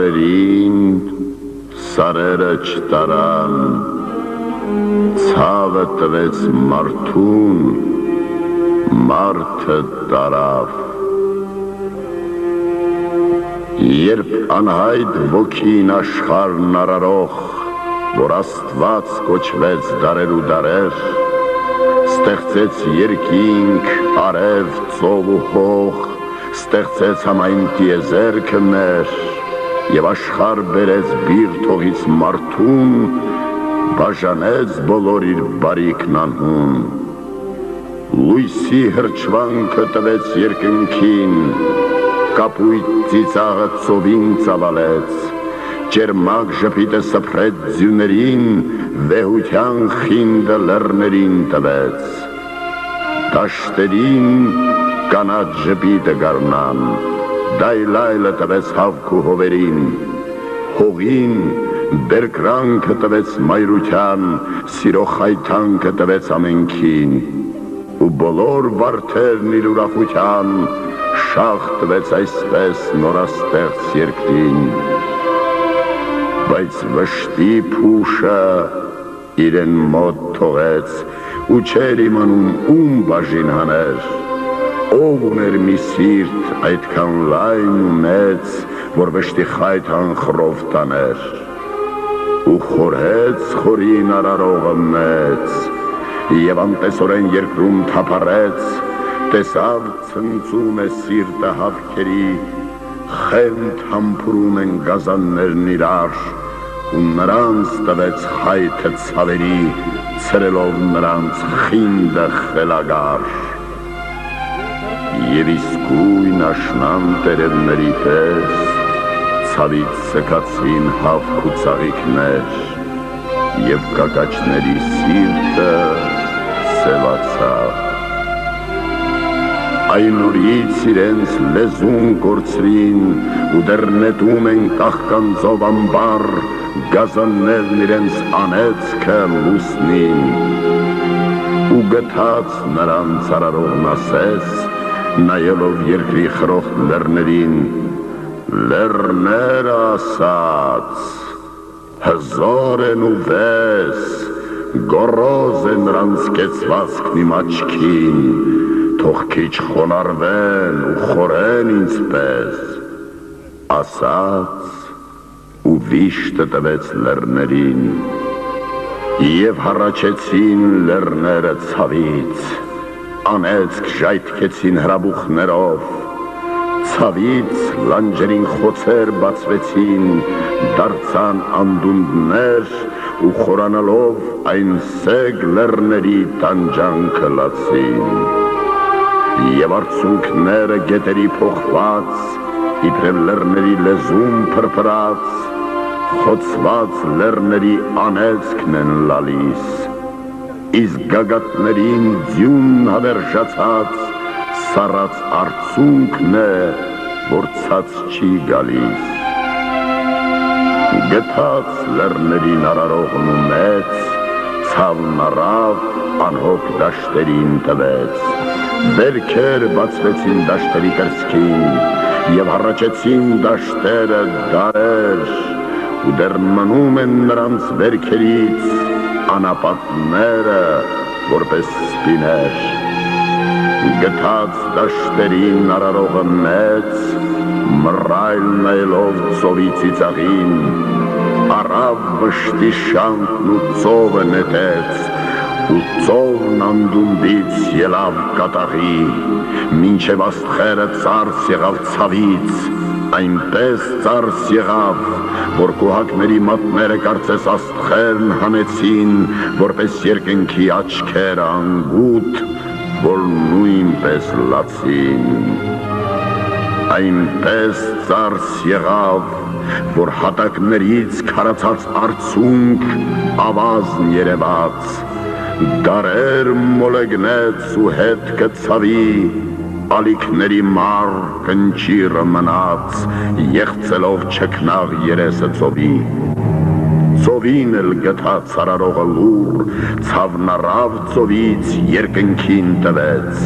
Դարերին սարերը չտարան, ցավը տվեց մարդուն, մարդը տարավ։ Երբ անհայտ ոգին աշխարհն արարող, որ Աստված կոչվեց դարեր ու դարեր, ստեղծեց երկինք, արև, ծով ու հող, ստեղծեց համայն տիեզերքը մեր, և աշխարհ բերեց բիրթողից մարդուն, բաժանեց բոլոր իր բարիքն անհուն։ Լույսի հրճվանքը տվեց երկնքին, կապույտ ծիծաղը ծովին ծավալեց, ջերմակ ժպիտը սփռեց ձյուներին, վեհության խինդը լեռներին տվեց։ Դաշտերին կանաչ ժպիտը գարնան, դայլայլը տվեց հավք ու հովերին, հողին բերկրանքը տվեց մայրության, սիրո խայթանքը տվեց ամենքին, ու բոլոր վարդերն իր ուրախության շաղ տվեց այսպես նորաստեղծ երկրին։ Բայց վշտի փուշը իրեն մոտ թողեց, ու չէր իմանում ում բաժին հաներ, ով ուներ մի սիրտ այդքան լայն ու մեծ, որ վշտի խայթան խռով տաներ, ու խորհեց խորին արարողը մեծ, և անտեսորեն երկրում թափառեց, տեսավ ցնծում է սիրտը հավքերի, խենթ համբուրում են գազաններն իրար, ու նրանց տվեց խայթը ցավերի, ցրելով նրանց խինդը խելագար։ Եվ իսկույն աշնան տերևների պես ցավից սգացին հավք ու ծաղիկներ, և կակաչների սիրտը սևացավ։ Այն օրից իրենց լեզուն կորցրին, ու դեռ նետում են կաղկանձով ամբար, գազաններն իրենց անեծքը լուսնին, ու գթած նրանց արարողն ասեց, նայելով երկրի խրոխտ լեռներին, լեռներ ասաց, հզոր են ու վես, գոռոզ է նրանց կեցվածքն իմ աչքին, թող քիչ խոնարհվեն ու խորեն ինձպես, ասաց ու վիշտը տվեց լեռներին, և հառաչեցին լեռները ցավից, անեծք ժայթքեցին հրաբուխներով, ցավից լանջերին խոցեր բացվեցին, դարձան անդունդներ ու խորանալով այն սեգ լեռների տանջանքը լացին, և արցունքները գետերի փոխված, իբրև լեռների լեզուն փրփրած, խոցված լեռների անեծքն են լալիս, իսկ գագաթներին ձյուն հավերժացած, սառած արցունքն է, որ ցած չի գալիս։ Գթած լեռներին արարողն ու մեծ, ցավն առավ անհոգ դաշտերին տվեց, վերքեր բացվեցին դաշտերի կրծքին, և հառաչեցին դաշտերը դարեր, ու դեռ մնում են նրանց վերքերից անապատները, որպես սպիներ։ Գթած դաշտերին արարողը մեծ, մռայլ նայելով ծովի ծիծաղին, առավ վշտի շանքն ու ծովը նետեց, ու ծովն անդունդից ելավ կատաղի, մինչև աստղերը ծարս եղավ ցավից, այնպես ծարս եղավ, որ կոհակների մատները կարծես աստղերն հանեցին, որպես երկնքի աչքերը անգութ, որ նույնպես լացին։ Այնպես ծարս եղավ, որ հատակներից քարացած արցունք ավազն երևաց, դարեր մոլեգնեց ու հետքը ցավի, ալիքների մար կնճիռը մնաց, եղծելով չքնաղ երեսը ծովի, ծովին էլ գտած արարողը լուր, ցավնարավ ծովից երկնքին տվեց,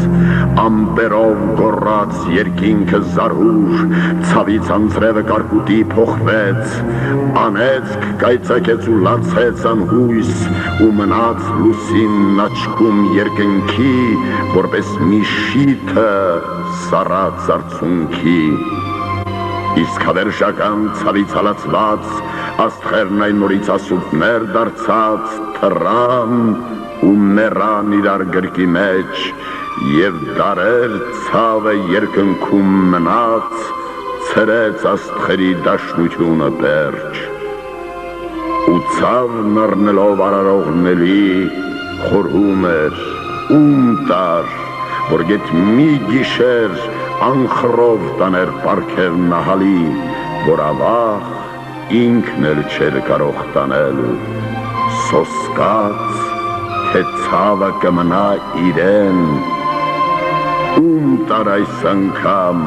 ամպերով գոռաց երկինքը զարհուր, ցավից անձրևը կարկուտի փոխվեց, անեծք կայծակեց ու լացեց անհույս, ու մնաց լուսինն աչքում երկնքի, որպես մի շիթը սառած արցունքի։ Իսկ հավերժական ցավից հալածված, աստղերն այն նորից ասուտներ դարձած, թռան ու մեռան իրար գրկի մեջ, եւ դարեր ցավը երկնքում մնաց, ցրեց աստղերի դաշնությունը պերճ։ Ու ցավն առնելով արարողների, խորհում էր, ում տար, որ գեթ մի գիշեր անխռով տաներ պարգև նահալի, որ ավաղ ինքն էլ չէր կարող տանել, սոսկաց, թե ցավը կմնա իրեն, ում տար այս անգամ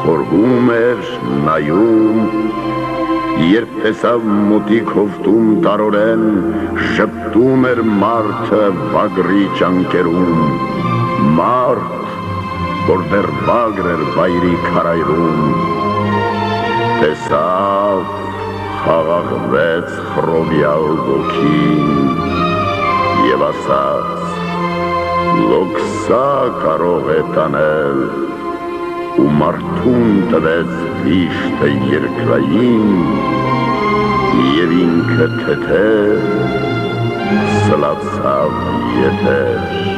խորհում էր նայում, երբ տեսավ մոտիկ հովտում տարորեն, շպտում էր մարդը վագրի ճանկերում, մարդ, որ դեռ վագր էր վայրի քարայրում, տեսավ, խաղաղվեց խռովյալ ոգին եւ ասաց, լոքսա կարող է տանել, ու մարդուն տվեց վիշտը երկրային եւ ինքը թեթև սլացավ եթեր։